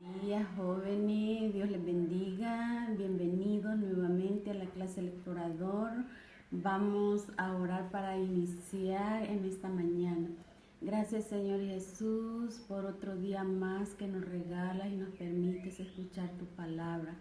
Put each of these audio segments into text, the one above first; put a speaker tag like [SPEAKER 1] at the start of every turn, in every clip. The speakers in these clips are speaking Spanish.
[SPEAKER 1] Buenos días, jóvenes, Dios les bendiga. Bienvenidos nuevamente a la clase del explorador. Vamos a orar para iniciar en esta mañana. Gracias, Señor Jesús, por otro día más que nos regalas y nos permites escuchar tu palabra.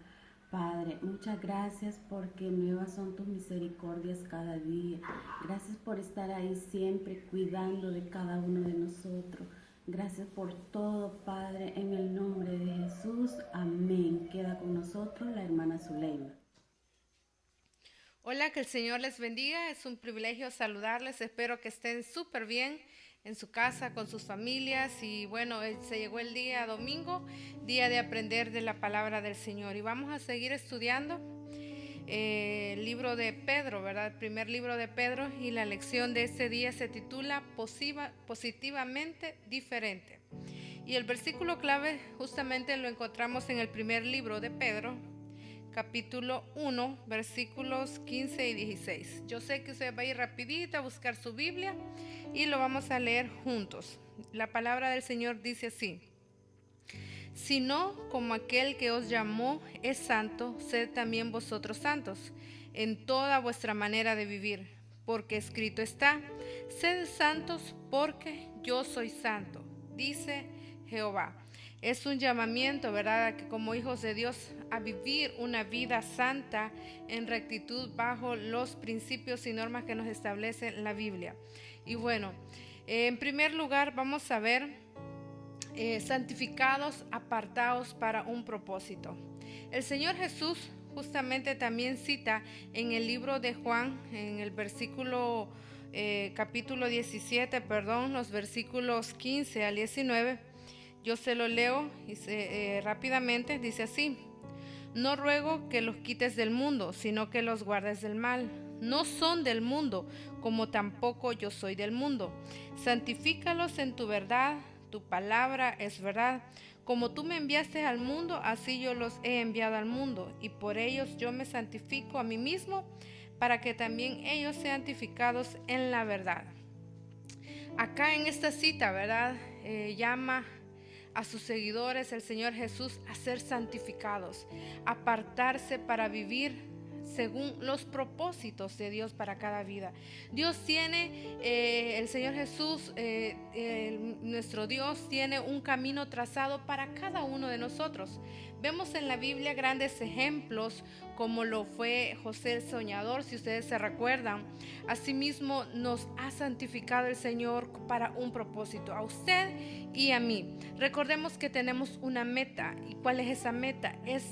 [SPEAKER 1] Padre, muchas gracias porque nuevas son tus misericordias cada día. Gracias por estar ahí siempre cuidando de cada uno de nosotros. Gracias por todo, Padre, en el nombre de Jesús. Amén. Queda con nosotros la hermana Zuleima.
[SPEAKER 2] Hola, que el Señor les bendiga. Es un privilegio saludarles. Espero que estén súper bien en su casa, con sus familias. Y bueno, se llegó el día domingo, día de aprender de la palabra del Señor. Y vamos a seguir estudiando el libro de Pedro, ¿verdad? El primer libro de Pedro. Y la lección de este día se titula Positivamente diferente. Y el versículo clave justamente lo encontramos en el primer libro de Pedro, capítulo 1, versículos 15 y 16. Yo sé que usted va a ir rapidito a buscar su Biblia y lo vamos a leer juntos. La palabra del Señor dice así: sino como aquel que os llamó es santo, sed también vosotros santos en toda vuestra manera de vivir, porque escrito está: sed santos porque yo soy santo, dice Jehová. Es un llamamiento, ¿verdad?, a que como hijos de Dios a vivir una vida santa en rectitud bajo los principios y normas que nos establece la Biblia. Y bueno, en primer lugar vamos a ver santificados, apartados para un propósito. El Señor Jesús justamente también cita en el libro de Juan, en el capítulo 17, los versículos 15 al 19. Yo se lo leo rápidamente. Dice así: no ruego que los quites del mundo, sino que los guardes del mal. No son del mundo, como tampoco yo soy del mundo. Santifícalos en tu verdad, tu palabra es verdad. Como tú me enviaste al mundo, así yo los he enviado al mundo, y por ellos yo me santifico a mí mismo, para que también ellos sean santificados en la verdad. Acá en esta cita, ¿verdad?, llama a sus seguidores el Señor Jesús a ser santificados, apartarse para vivir según los propósitos de Dios para cada vida. Dios tiene, el Señor Jesús, nuestro Dios tiene un camino trazado para cada uno de nosotros. Vemos en la Biblia grandes ejemplos, como lo fue José el soñador, si ustedes se recuerdan. Asimismo nos ha santificado el Señor para un propósito, a usted y a mí. Recordemos que tenemos una meta. ¿Y cuál es esa meta? Es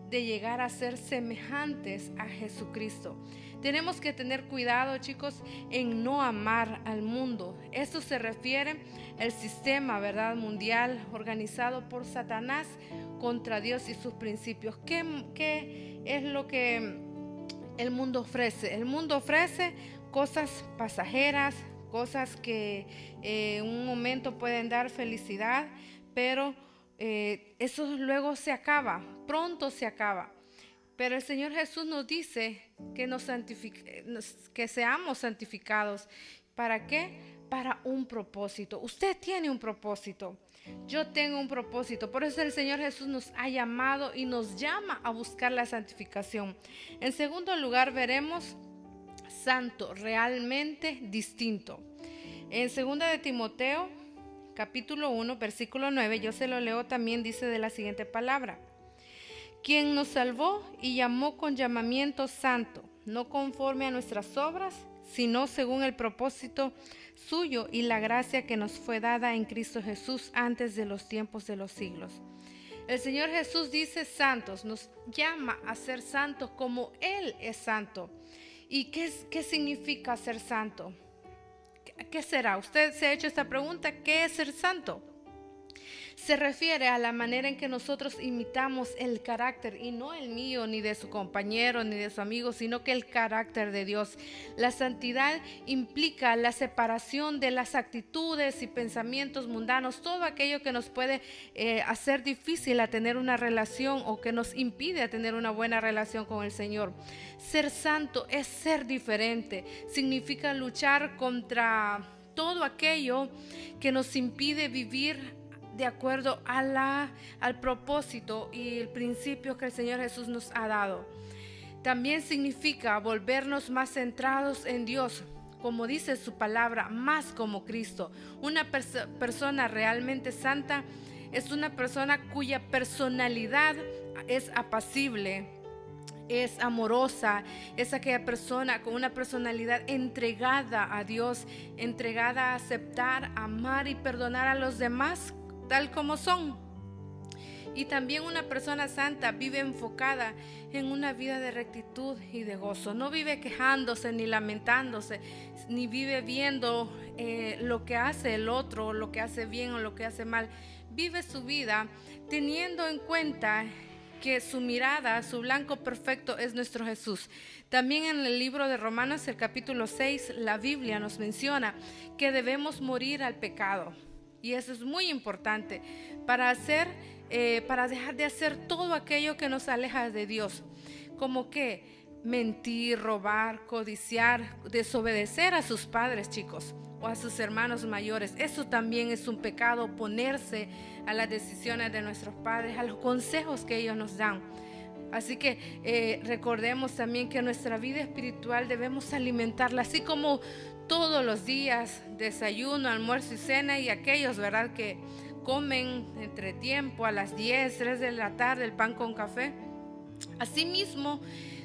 [SPEAKER 2] de llegar a ser semejantes a Jesucristo. Tenemos que tener cuidado, chicos, en no amar al mundo. Esto se refiere al sistema, ¿verdad?, mundial organizado por Satanás contra Dios y sus principios. ¿Qué es lo que el mundo ofrece? El mundo ofrece cosas pasajeras, cosas que en un momento pueden dar felicidad, pero eso luego se acaba, pronto se acaba. Pero el Señor Jesús nos dice que que seamos santificados. ¿Para qué? Para un propósito. Usted tiene un propósito. Yo tengo un propósito. Por eso el Señor Jesús nos ha llamado y nos llama a buscar la santificación. En segundo lugar, veremos santo, realmente distinto. En 2 de Timoteo, capítulo 1, versículo 9, yo se lo leo también, dice de la siguiente palabra: quien nos salvó y llamó con llamamiento santo, no conforme a nuestras obras, sino según el propósito suyo y la gracia que nos fue dada en Cristo Jesús antes de los tiempos de los siglos. El Señor Jesús dice santos, nos llama a ser santos como Él es santo. ¿Y qué significa ser santo? ¿Qué será? Usted se ha hecho esta pregunta: ¿qué es ser santo? Se refiere a la manera en que nosotros imitamos el carácter, y no el mío, ni de su compañero, ni de su amigo, sino que el carácter de Dios. La santidad implica la separación de las actitudes y pensamientos mundanos, todo aquello que nos puede hacer difícil a tener una relación o que nos impide a tener una buena relación con el Señor. Ser santo es ser diferente, significa luchar contra todo aquello que nos impide vivir de acuerdo al propósito y el principio que el Señor Jesús nos ha dado. También significa volvernos más centrados en Dios, como dice su palabra, más como Cristo. Una persona realmente santa es una persona cuya personalidad es apacible, es amorosa, es aquella persona con una personalidad entregada a Dios, entregada a aceptar, amar y perdonar a los demás tal como son. Y también una persona santa vive enfocada en una vida de rectitud y de gozo. No vive quejándose ni lamentándose, ni vive viendo lo que hace el otro, lo que hace bien o lo que hace mal. Vive su vida teniendo en cuenta que su mirada, su blanco perfecto es nuestro Jesús. También en el libro de Romanos, el capítulo 6, la Biblia nos menciona que debemos morir al pecado. Y eso es muy importante para dejar de hacer todo aquello que nos aleja de Dios, como que mentir, robar, codiciar, desobedecer a sus padres, chicos, o a sus hermanos mayores. Eso también es un pecado, oponerse a las decisiones de nuestros padres, a los consejos que ellos nos dan. Así que recordemos también que nuestra vida espiritual debemos alimentarla, así como todos los días, desayuno, almuerzo y cena, y aquellos, ¿verdad?, que comen entre tiempo a las 10, 3 de la tarde el pan con café. Asimismo,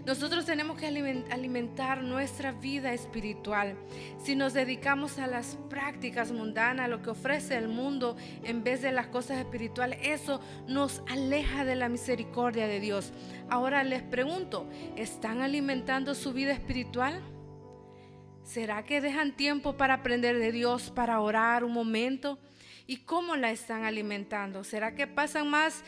[SPEAKER 2] nosotros tenemos que alimentar nuestra vida espiritual. Si nos dedicamos a las prácticas mundanas, a lo que ofrece el mundo, en vez de las cosas espirituales, eso nos aleja de la misericordia de Dios. Ahora les pregunto, ¿están alimentando su vida espiritual? ¿Será que dejan tiempo para aprender de Dios, para orar un momento? ¿Y cómo la están alimentando? ¿Será que pasan más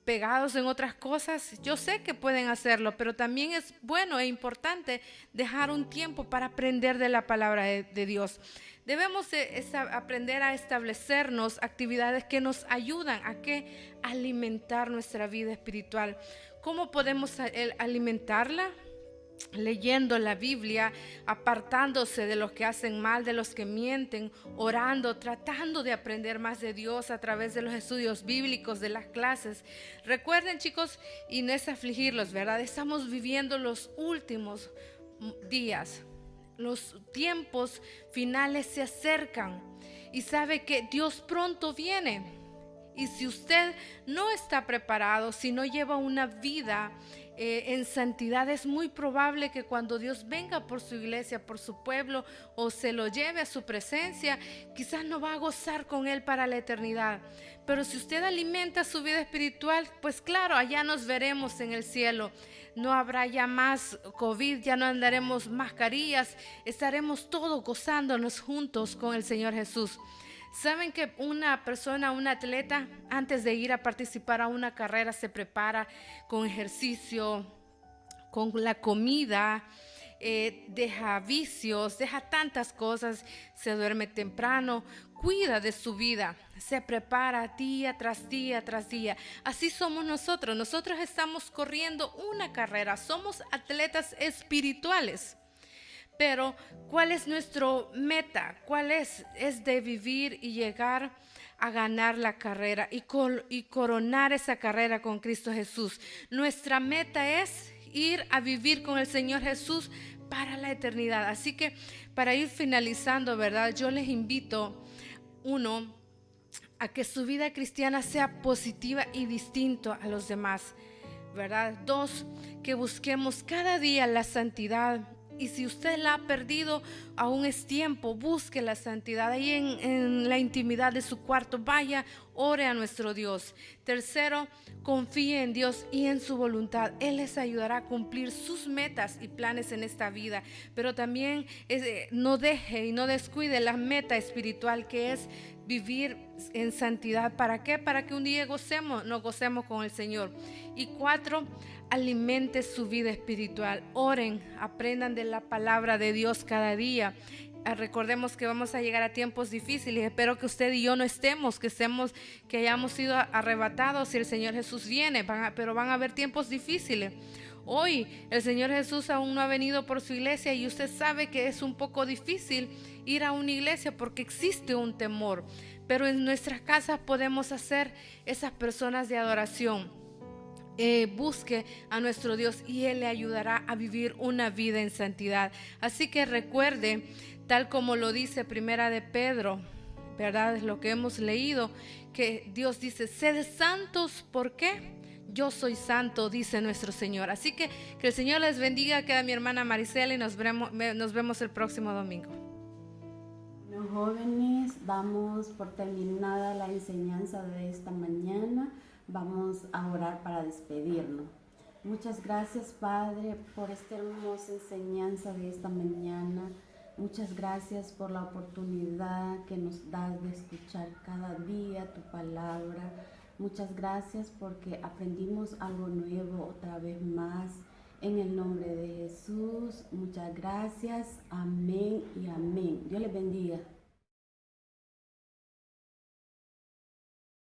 [SPEAKER 2] pegados en otras cosas? Yo sé que pueden hacerlo, pero también es bueno e importante dejar un tiempo para aprender de la palabra de Dios. Debemos aprender a establecernos actividades que nos ayudan a alimentar nuestra vida espiritual. ¿Cómo podemos alimentarla? Leyendo la Biblia, apartándose de los que hacen mal, de los que mienten, orando, tratando de aprender más de Dios a través de los estudios bíblicos, de las clases. Recuerden, chicos, y no es afligirlos, ¿verdad? Estamos viviendo los últimos días. Los tiempos finales se acercan y sabe que Dios pronto viene. Y si usted no está preparado, si no lleva una vida en santidad, es muy probable que cuando Dios venga por su iglesia, por su pueblo, o se lo lleve a su presencia, quizás no va a gozar con Él para la eternidad. Pero si usted alimenta su vida espiritual, pues claro, allá nos veremos en el cielo. No habrá ya más COVID, ya no andaremos mascarillas, estaremos todos gozándonos juntos con el Señor Jesús. ¿Saben que una persona, un atleta, antes de ir a participar a una carrera se prepara con ejercicio, con la comida, deja vicios, deja tantas cosas, se duerme temprano, cuida de su vida, se prepara día tras día tras día? Así somos nosotros. Nosotros estamos corriendo una carrera, somos atletas espirituales. Pero, ¿cuál es nuestro meta? ¿Cuál es? Es de vivir y llegar a ganar la carrera y coronar esa carrera con Cristo Jesús. Nuestra meta es ir a vivir con el Señor Jesús para la eternidad. Así que, para ir finalizando, ¿verdad? Yo les invito, uno, a que su vida cristiana sea positiva y distinto a los demás, ¿verdad? Dos, que busquemos cada día la santidad. Y si usted la ha perdido, aún es tiempo, busque la santidad ahí en la intimidad de su cuarto. Vaya, ore a nuestro Dios. Tercero, confíe en Dios y en su voluntad. Él les ayudará a cumplir sus metas y planes en esta vida. Pero también no deje y no descuide la meta espiritual, que es vivir en santidad. ¿Para qué? Para que un día nos gocemos con el Señor. Y cuatro, alimente su vida espiritual. Oren, aprendan de la palabra de Dios cada día. Recordemos que vamos a llegar a tiempos difíciles. Espero que usted y yo no estemos, que hayamos sido arrebatados si el Señor Jesús viene, pero van a haber tiempos difíciles. Hoy el Señor Jesús aún no ha venido por su iglesia y usted sabe que es un poco difícil ir a una iglesia porque existe un temor. pero en nuestras casas podemos ser esas personas de adoración. Busque a nuestro Dios y Él le ayudará a vivir una vida en santidad. Así que recuerde, tal como lo dice Primera de Pedro, ¿verdad? Es lo que hemos leído, que Dios dice, sed santos, ¿por qué? Yo soy santo, dice nuestro Señor. Así que el Señor les bendiga. Queda mi hermana Maricela y nos vemos el próximo domingo.
[SPEAKER 1] Bueno, jóvenes, damos por terminada la enseñanza de esta mañana. Vamos a orar para despedirnos. Muchas gracias, Padre, por esta hermosa enseñanza de esta mañana. Muchas gracias por la oportunidad que nos das de escuchar cada día tu palabra. Muchas gracias porque aprendimos algo nuevo otra vez más. En el nombre de Jesús, muchas gracias. Amén y amén. Dios les bendiga.